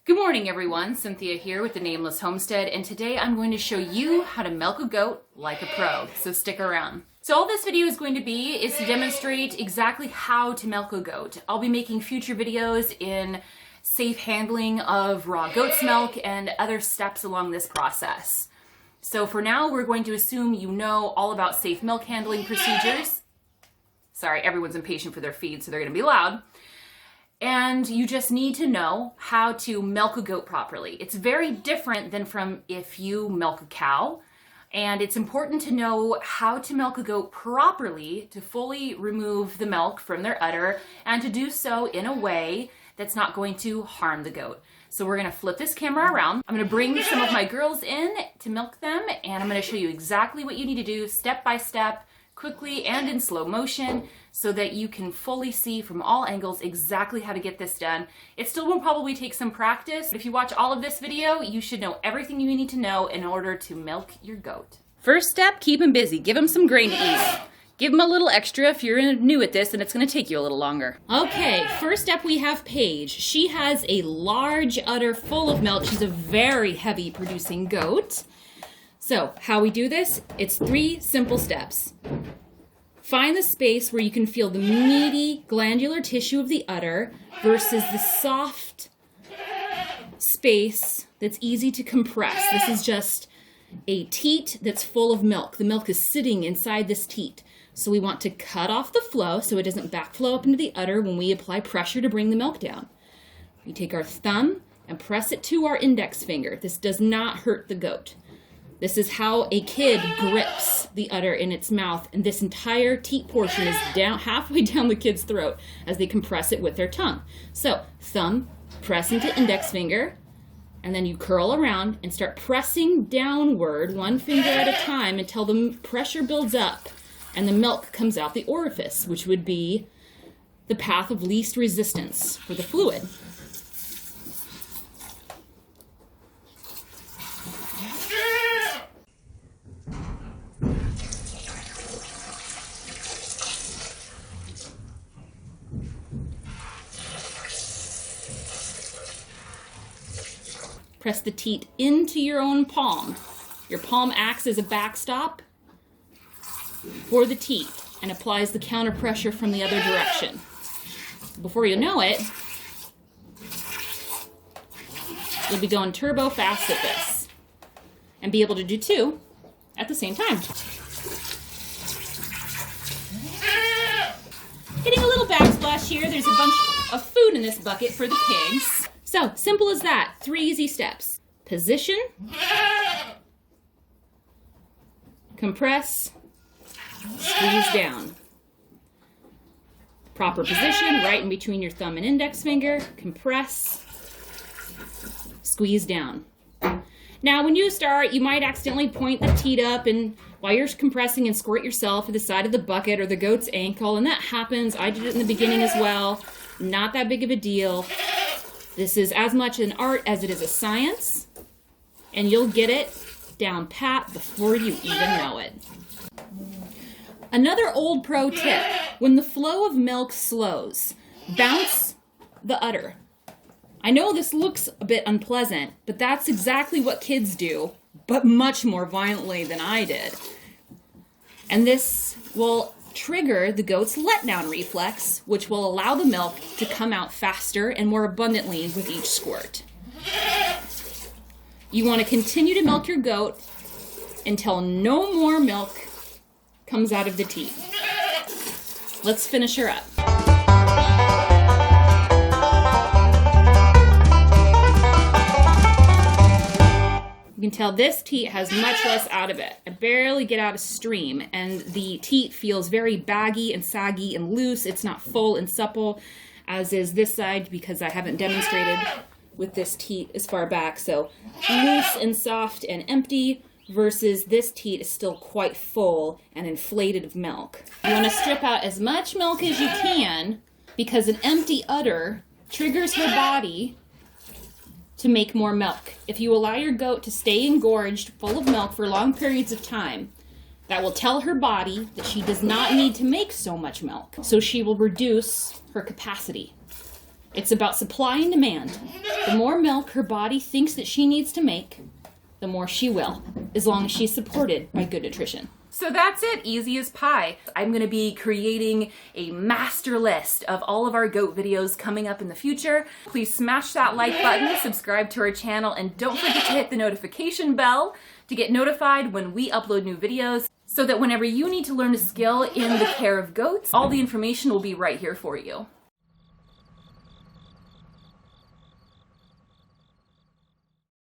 Good morning everyone, Cynthia here with the Nameless Homestead, and today I'm going to show you how to milk a goat like a pro, so stick around. So all this video is going to be is to demonstrate exactly how to milk a goat. I'll be making future videos in safe handling of raw goat's milk and other steps along this process. So for now, we're going to assume you know all about safe milk handling procedures. Sorry, everyone's impatient for their feed, so they're going to be loud. And you just need to know how to milk a goat properly. It's very different than from if you milk a cow. And it's important to know how to milk a goat properly to fully remove the milk from their udder and to do so in a way that's not going to harm the goat. So we're gonna flip this camera around. I'm gonna bring some of my girls in to milk them, and I'm gonna show you exactly what you need to do step by step, quickly and in slow motion, so that you can fully see from all angles exactly how to get this done. It still will probably take some practice, but if you watch all of this video, you should know everything you need to know in order to milk your goat. First step, keep him busy. Give him some grain to eat. Give him a little extra if you're new at this and it's gonna take you a little longer. Okay, first up we have Paige. She has a large udder full of milk. She's a very heavy producing goat. So how we do this, it's 3 simple steps. Find the space where you can feel the meaty glandular tissue of the udder versus the soft space that's easy to compress. This is just a teat that's full of milk. The milk is sitting inside this teat. So we want to cut off the flow so it doesn't backflow up into the udder when we apply pressure to bring the milk down. We take our thumb and press it to our index finger. This does not hurt the goat. This is how a kid grips the udder in its mouth, and this entire teat portion is down halfway down the kid's throat as they compress it with their tongue. So thumb, press into index finger, and then you curl around and start pressing downward one finger at a time until the pressure builds up and the milk comes out the orifice, which would be the path of least resistance for the fluid. Press the teat into your own palm. Your palm acts as a backstop for the teat and applies the counter pressure from the other direction. Before you know it, you'll be going turbo fast at this and be able to do 2 at the same time. Getting a little backsplash here. There's a bunch of food in this bucket for the pigs. So, simple as that. 3 easy steps. Position, compress, squeeze down. Proper position, right in between your thumb and index finger, compress, squeeze down. Now, when you start, you might accidentally point the teat up and while you're compressing and squirt yourself at the side of the bucket or the goat's ankle, and that happens. I did it in the beginning as well. Not that big of a deal. This is as much an art as it is a science, and you'll get it down pat before you even know it. Another old pro tip, when the flow of milk slows, bounce the udder. I know this looks a bit unpleasant, but that's exactly what kids do, but much more violently than I did. And this will trigger the goat's letdown reflex, which will allow the milk to come out faster and more abundantly with each squirt. You want to continue to milk your goat until no more milk comes out of the teat. Let's finish her up. You can tell this teat has much less out of it. I barely get out of stream, and the teat feels very baggy and saggy and loose. It's not full and supple, as is this side, because I haven't demonstrated with this teat as far back. So loose and soft and empty, versus this teat is still quite full and inflated of milk. You want to strip out as much milk as you can, because an empty udder triggers her body to make more milk. If you allow your goat to stay engorged full of milk for long periods of time, that will tell her body that she does not need to make so much milk. So she will reduce her capacity. It's about supply and demand. The more milk her body thinks that she needs to make, the more she will, as long as she's supported by good nutrition. So that's it, easy as pie. I'm gonna be creating a master list of all of our goat videos coming up in the future. Please smash that like button, subscribe to our channel, and don't forget to hit the notification bell to get notified when we upload new videos, so that whenever you need to learn a skill in the care of goats, all the information will be right here for you.